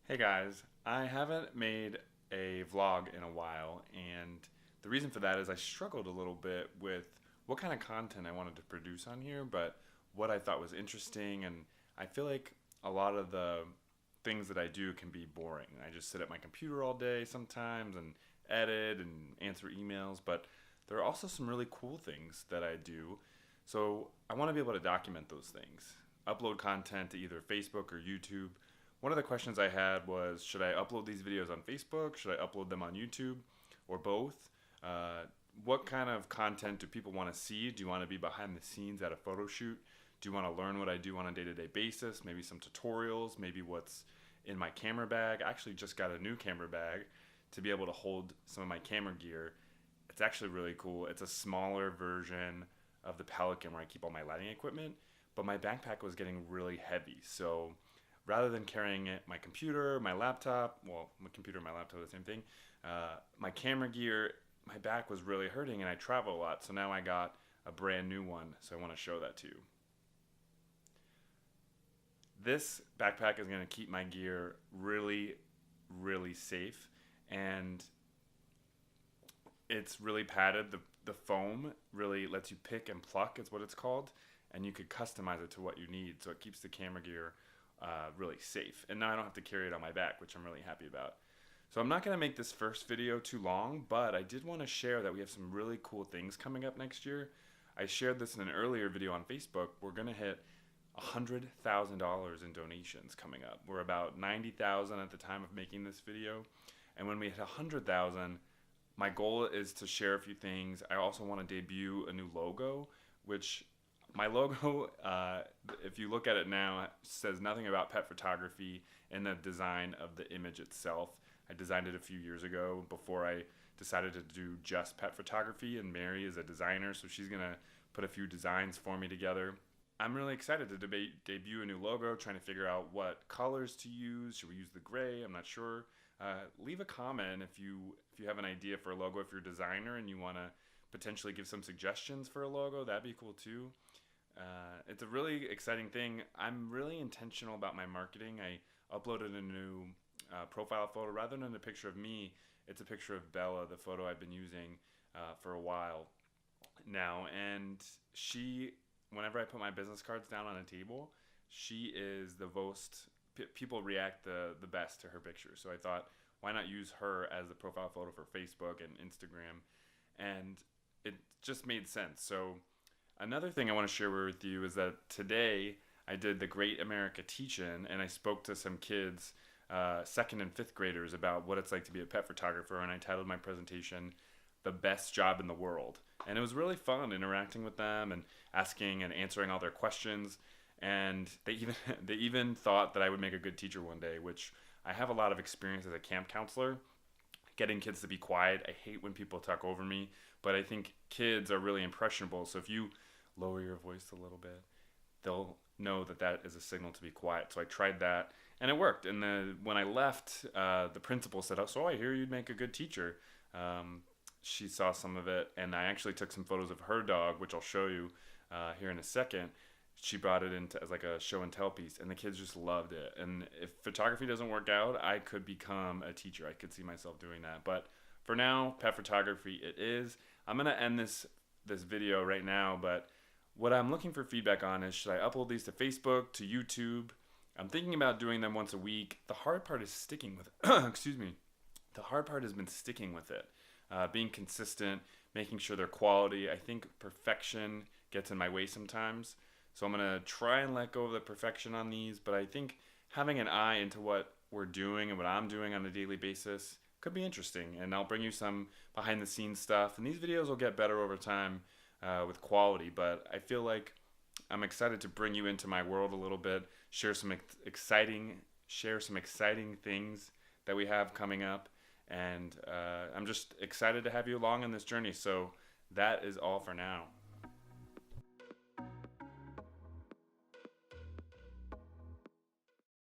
Hey guys, I haven't made a vlog in a while, and the reason for that is I struggled a little bit with what kind of content I wanted to produce on here, but what I thought was interesting, and I feel like a lot of the things that I do can be boring. I just sit at my computer all day sometimes and edit and answer emails, but there are also some really cool things that I do. So I want to be able to document those things, upload content to either Facebook or YouTube. One of the questions I had was, should I upload these videos on Facebook? Should I upload them on YouTube? Or both? Uh, what kind of content do people want to see? Do you want to be behind the scenes at a photo shoot? Do you want to learn what I do on a day-to-day basis? Maybe some tutorials, maybe what's in my camera bag. I actually just got a new camera bag to be able to hold some of my camera gear. It's actually really cool. It's a smaller version of the Pelican where I keep all my lighting equipment, but my backpack was getting really heavy. So rather than carrying it, my computer, my laptop, well, my computer and my laptop are the same thing, my camera gear, my back was really hurting and I travel a lot. So now I got a brand new one. So I want to show that to you. This backpack is going to keep my gear really, really safe, and it's really padded. The foam really lets you pick and pluck, is what it's called, and you could customize it to what you need. So it keeps the camera gear really safe. And now I don't have to carry it on my back, which I'm really happy about. So I'm not going to make this first video too long, but I did want to share that we have some really cool things coming up next year. I shared this in an earlier video on Facebook. We're going to hit $100,000 in donations coming up. We're about 90,000 at the time of making this video. And when we hit 100,000, my goal is to share a few things. I also want to debut a new logo, which my logo, if you look at it now, says nothing about pet photography in the design of the image itself. I designed it a few years ago before I decided to do just pet photography, and Mary is a designer, so she's going to put a few designs for me together. I'm really excited to debut a new logo, trying to figure out what colors to use. Should we use the gray? I'm not sure. Leave a comment if you have an idea for a logo. If you're a designer and you want to potentially give some suggestions for a logo, that'd be cool too. It's a really exciting thing. I'm really intentional about my marketing. I uploaded a new profile photo. Rather than a picture of me, it's a picture of Bella, the photo I've been using for a while now. And she, whenever I put my business cards down on a table, she is the most, people react the best to her picture. So I thought, why not use her as the profile photo for Facebook and Instagram? And it just made sense. So another thing I want to share with you is that today I did the Great America Teachin, and I spoke to some kids, second and fifth graders, about what it's like to be a pet photographer, and I titled my presentation, "The Best Job in the World." And it was really fun interacting with them and asking and answering all their questions. And they even thought that I would make a good teacher one day, which I have a lot of experience as a camp counselor, getting kids to be quiet. I hate when people talk over me, but I think kids are really impressionable. So if you lower your voice a little bit, they'll know that that is a signal to be quiet. So I tried that, and it worked. And when I left, the principal said, "Oh, so I hear you'd make a good teacher." She saw some of it, and I actually took some photos of her dog, which I'll show you here in a second. She brought it in as like a show and tell piece, and the kids just loved it. And if photography doesn't work out, I could become a teacher. I could see myself doing that. But for now, pet photography it is. I'm going to end this video right now, but what I'm looking for feedback on is, should I upload these to Facebook, to YouTube? I'm thinking about doing them once a week. The hard part is sticking with it. Excuse me. The hard part has been sticking with it. Being consistent, making sure they're quality. I think perfection gets in my way sometimes. So I'm going to try and let go of the perfection on these, but I think having an eye into what we're doing and what I'm doing on a daily basis could be interesting. And I'll bring you some behind the scenes stuff. And these videos will get better over time with quality, but I feel like I'm excited to bring you into my world a little bit, share some exciting things that we have coming up. And I'm just excited to have you along on this journey. So that is all for now.